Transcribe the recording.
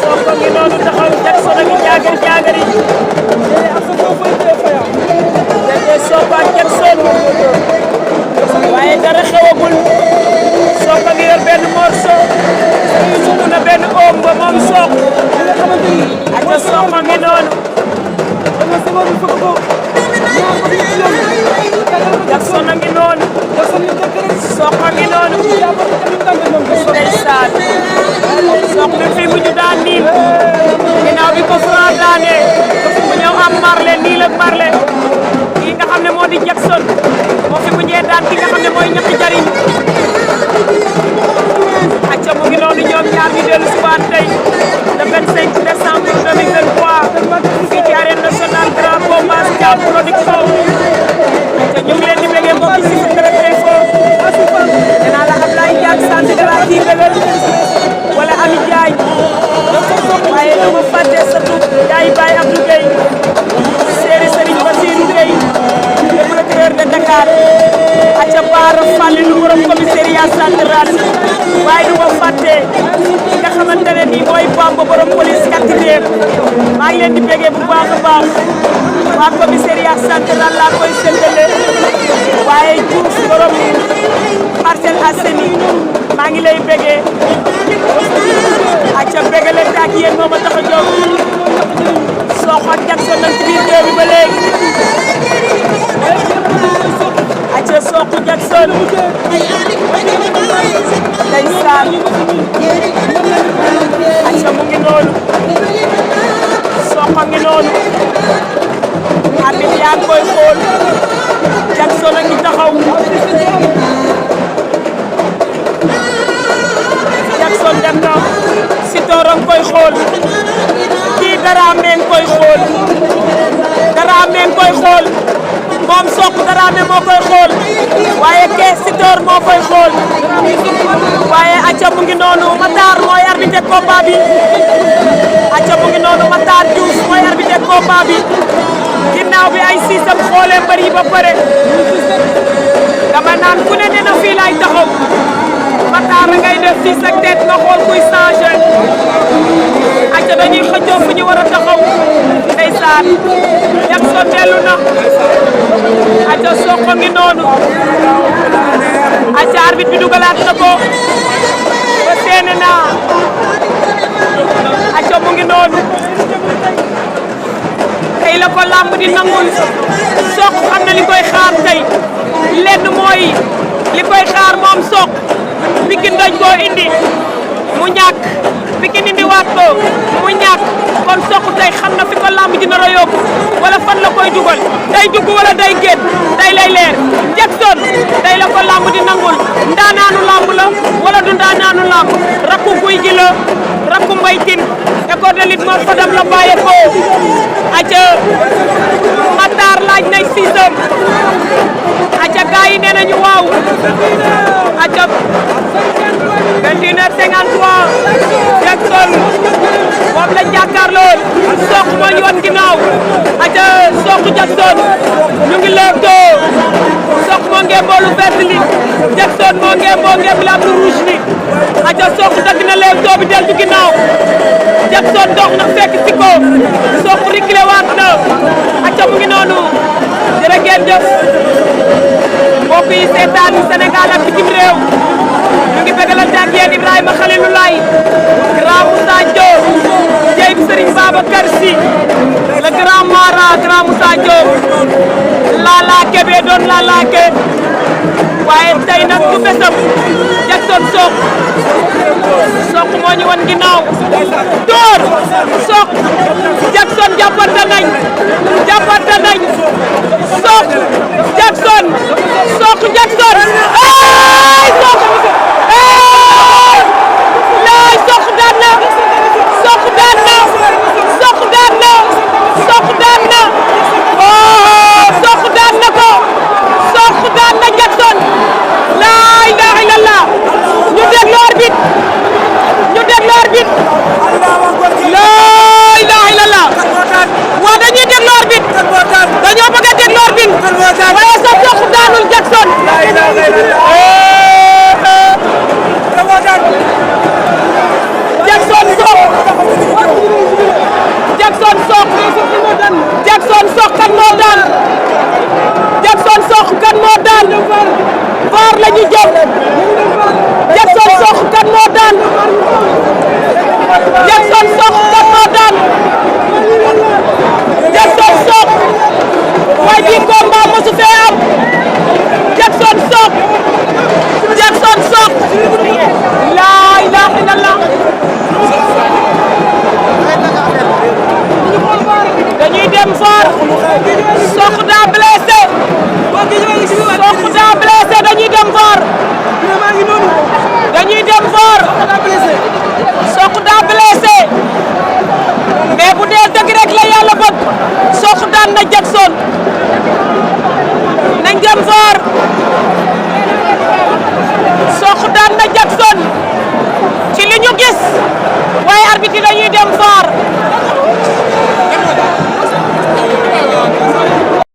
Sokh ngi noonu taxaw Jackson a ngi jaagari dégg Sokh ak Jackson waaye dara xewagul Sokh a ngi yor benn morceau sukk na benn oom ba moom Sokh ak Sokh a ngi noonu Jackson a ngi noonu Sokh a ngi noonu ndeysaan Sokh bi fi mu ñu daan niin ginnaaw bi ko Franc daane mu ñëw am Marley nii la Marley kii nga xam ne moo di Jackson moo fi mu ñee daan ki nga xam ne mooy ñaxi jariñ acca mu ngi noonu ñoom ñaar ñu dellu si waat tey le 25 décembre 2023 fii ci arène nationale grand combat Thiam production acca ñu ngi leen di bëggee mbokk yi si très fort dinaa la Ablaye Diak sant de la kii bëggal wala Ami Ndiaye waaye dama fàtte sa tur yaay Baye Abdou Gueye séeri Serigne Bassirou Gueye le procureur de Dakar aca Baara Fall lu borom commissariat central waaye du ma fàtte ki nga xamante ne nii mooy Bamba borom police 4e maa ngi leen di bégee bu baax a baax waa commissariat central laa koy séddale waaye Diouf borom Parcelles Assainies maa ngi lay bégee aca bégale te ak yéen moo ma tax a jóg Sokh ak Jackson nag ci biir géew bi ba léegi aca Sokh Jackson ndeysaan aca mu ngi noonu Sokh a ngi noonu arbitre yaa ngi koy xool Jackson a ngi taxaw Jackson dem na Sitor a ngi koy xool kii Dramé ngi koy xool Dramé ngi koy xool moom Sokh Dramé moo koy xool waaye kee Sitor moo koy xool waaye acca mu ngi noonu Matar mooy arbitre combat bi acca mu ngi noonu Matar Diouf mooy arbitre combat bi ginnaaw bi ay siisam xoolee mbër yi ba pare dama naan ku ne nee na fii laay taxaw Matar ngay def ci sa tête nga xool kuy changé acca dañuy xëccoo fu ñu war a taxaw ndeysaan Jackson dellu na acca Sokh ngi noonu acca arbitre bi dugalaat na ko ba seene naa acca mu ngi noonu tey la ko làmb di nangul Sokh xam na li koy xaar tey lenn mooy li koy xaar moom Sokh Pikine dañ koo indi mu ñàkk Pikine indi waat ko mu ñàkk kon Sokh tey xam na fi ko làmb dina la yóbbu wala fan la koy dugal day dugg wala day génn day lay leer Jackson tey la ko làmb di nangul ndaanaanu làmb la wala du ndaanaanu làmb rakku guy gi la rakku Mbaye Tine école de lutte Mor Fadam la bàyyee ko aca Matar laaj nay siisam aca gaa yi nee nañu waaw aca 21h53 Jackson moom la jàkkaarloo Sokh moo ñu wan ginnaaw aca Sokh Jackson ñu ngi leewtoo Sokh moo ngeen boolu vert li Jackson moo ngeen boo ngeen bi la lu rouge li aca Sokh dagg na leewtoo bi dellu ginnaaw Jackson dox na fekk si ko Sokh reculé waat na aca mu ngi noonu jërë ngeen jëf mbokk yi seetaan Sénégal ak bitim réew ñu ngi bëggalante ak yéen Ibrahima Khalilou Laye grand Moussa Diop Dieye Serigne Babacar Sy le grand Mara grand Moussa Diop Lala Kébé doon Lala Ké waaye tey nag du bésam Jackson Sokh moo ñu wan ginnaaw door Sokh Jackson jàppante nañ Sokh Jackson ay Sokh laay Sokh daan na Sokh daan na oh Sokh daan na ko Sokh daan na Jackson laa ilaaha illallah ñu déglu arbitre laa ilaaha illallah waaw dañuy déglu arbitre dañoo bëgg a déglu arbitre waaye sa Sokh daanul Jackson Sokh Jackson Sokh kan moo daan Jackson Sokh kan moo daan Jackson Sokh waaye bii combat mosu fee am Jackson Sokh laa ilaaha illallah dañuy dem VAR Sokh daa blessé dañuy dem VAR Sokh daa blessé mais bu dee dëgg rek la yàlla bëgg Sokh daan na Jackson nañ dem VAR Sokh daan na Jackson ci li ñu gis waaye arbitre dañuy dem VAR